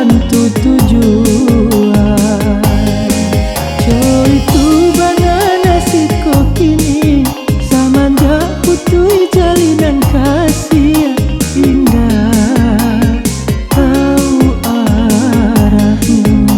tentu tujuan. Coy tu bana nasib kau kini, samanja putui jalinan kasih indah tahu arahnya.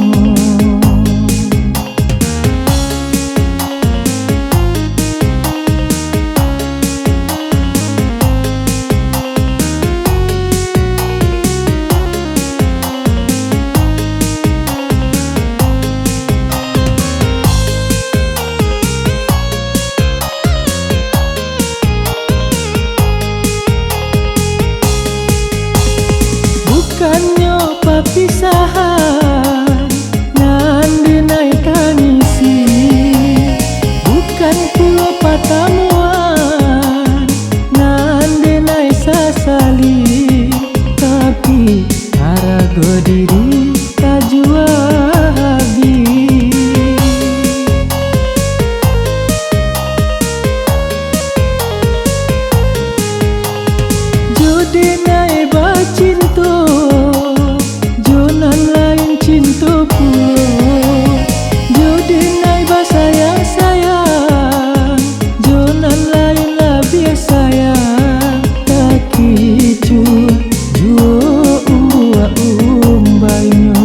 Bukannya perpisahan nan dinai tangisi, bukan pula pertemuan nan dinai sasali, tapi harago diri tajua habis. Jodi nai bacinto cinta pulo, jodi nai basayang-sayang, jonan lain lebih sayang, tak kicu juo umba umbaynya.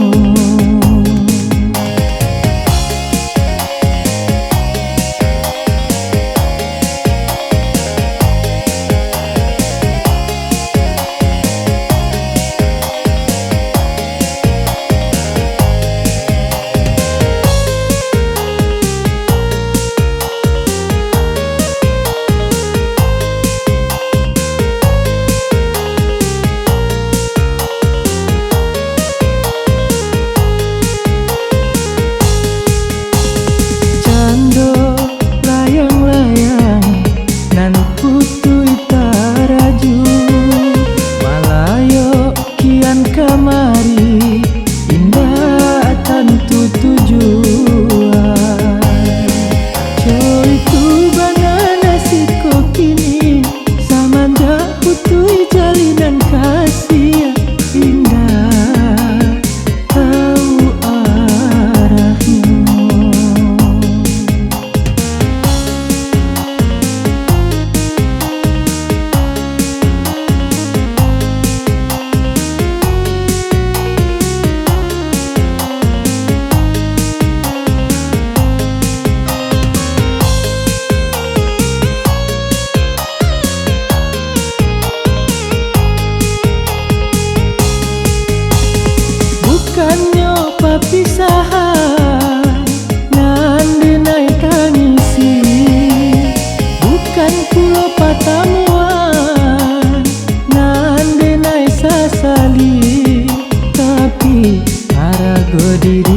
Kamari indah tentu tujuan. Coy tu bana nasib kau kini, samanja putui jalinan kasih indah tahu arahnya. Bukannya perpisahan nan dinai tangisi, bukan pula pertemuan nan dinai sasali, tapi harago diri